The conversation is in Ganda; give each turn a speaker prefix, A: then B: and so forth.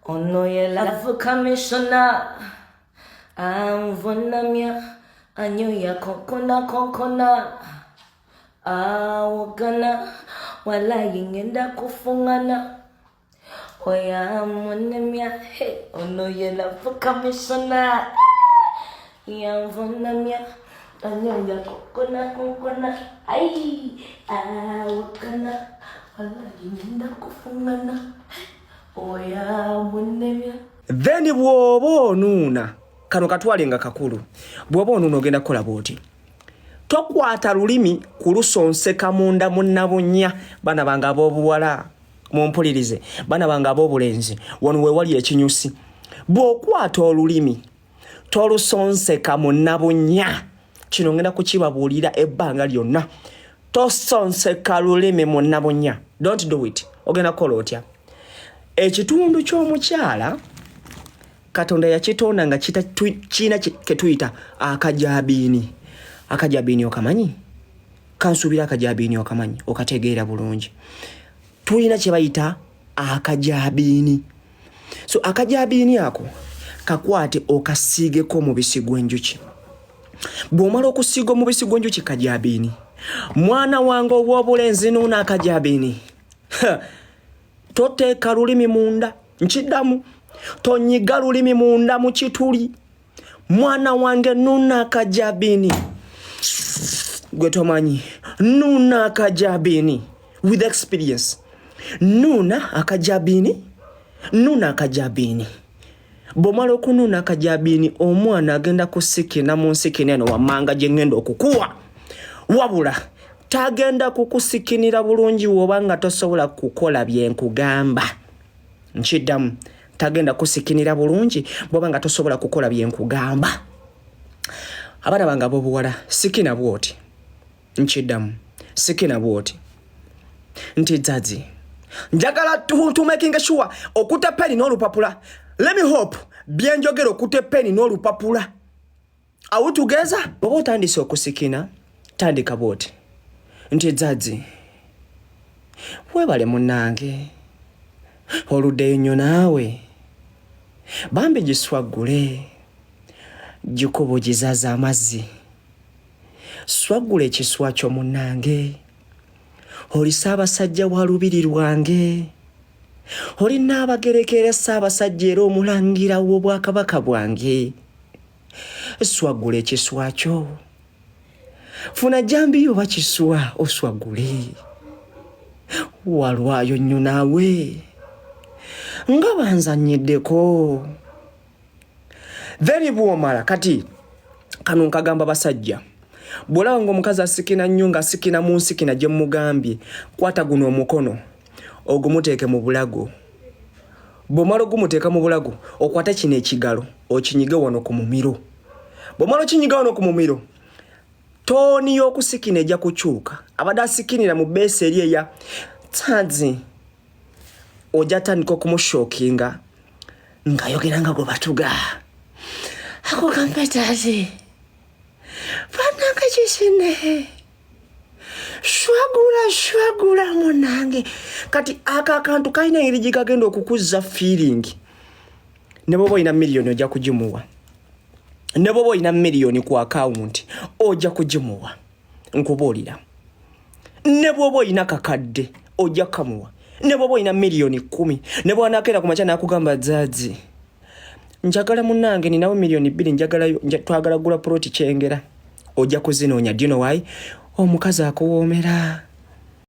A: Ono ye love commissioner Amvunamya Anyoya kokona Awogana Wala yingenda kufungana Oya munemya Hey Ono ye love commissioner Amvunamya Anyoya kokona Ay Awogana Wala yingenda kufungana
B: Then bwoba onuuna kano katwalenga kakulu bwoba onuuna ogenda kukola bwoti tokwata lulimi kulusonseka munda munnabunya bana bange ab'obuwala mumpulirize bana bange ab'obulenzi wano wewali ekinyusi bw'okwata olulimi tolusonseka munnabunya kino ngenda kukibabuulira ebbanga lyonna tosonseka lulimi munnabunya don't do it ogenda kukola otya ekitundu ky'omukyala Katonda yakitonda nga kina ketuyita akajabiini okamanyi kansubira akajabiini okamanyi okategeera bulungi tulina kye bayita akajabiini so akajabiini ako kakwate okasiigeko omubisi gw'enjuki bw'omala okusiiga omubisi gw'enjuki kajabiini mwana wange obw'obulenzi nuuna akajabiini toteeka lulimi munda nkiddamu tonyiga lulimi munda mu kituli mwana wange nuna akajabiini gwe tomanyi nuna akajabiini with experience nuna akajabiini bw'omala okununa akajabiini omwana agenda kusikina mu nsikina eno wammanga gye ngenda okukuwa wabula tagenda kukusikinira bulungi wobanga tosobola kukola byenkugamba nkiddamu tagenda kusikinira bulungi bwobanga tosobola kukola byenkugamba abaana bange ab'obuwala sikina bwoti nkiddamu sikina bwoti nti zazi njagala to making sure okuta peni n'olupapula let me hope byenjogera okuta peni n'olupapula awutugeza bwoba otandise okusikina tandika bwoti nti zazi webale munnange oluddeyo nnyo naawe bambi giswaggule gikubugizaza amazzi swaggula ekiswa kyo munnange oli Ssaabasajja wa lubiri lwange oli Nnaabagerekera Ssaabasajja era omulangira w'obwakabaka bwange swaggula ekiswa kyo funa jambi oba kiswa oswaggule walwayo nnyo naawe nga banzanyiddeko then bw'omala kati kano nkagamba basajja bw'olaba ng'omukazi asikina nnyo ng'asikina mu nsikina gye mugambye kwata guno omukono ogumuteeke mu bulago bw'omala ogumuteeka mu bulago okwata kino ekigalo okinyige wano ku mumiro bw'omala okinyiga wano ku mumiro tooni y'okusikina ejja kukyuka abadde asikinira mu beesi eri eya tsanzi ojja tandika okumushokinga ng'ayogera nga gwe batuga ako kampetazi banange kisine shwagula munange kati aka akantu kalina engeri gye kagenda okukuzza feeling ne bwoba olina miliyoni ojja kugimuwa ne bwoba olina miliyoni ku akawunti ojja kugimuwa nkubuulira ne bwoba olina kakadde ojja kamuwa ne bwoba olina miliyoni 10 ne bw'anaakeera ku makya n'akugamba zazi njagala munnange ninawo miliyoni 2 twagala gula ploti Kyengera ojja kuzinoonya do you know why omukazi akuwoomera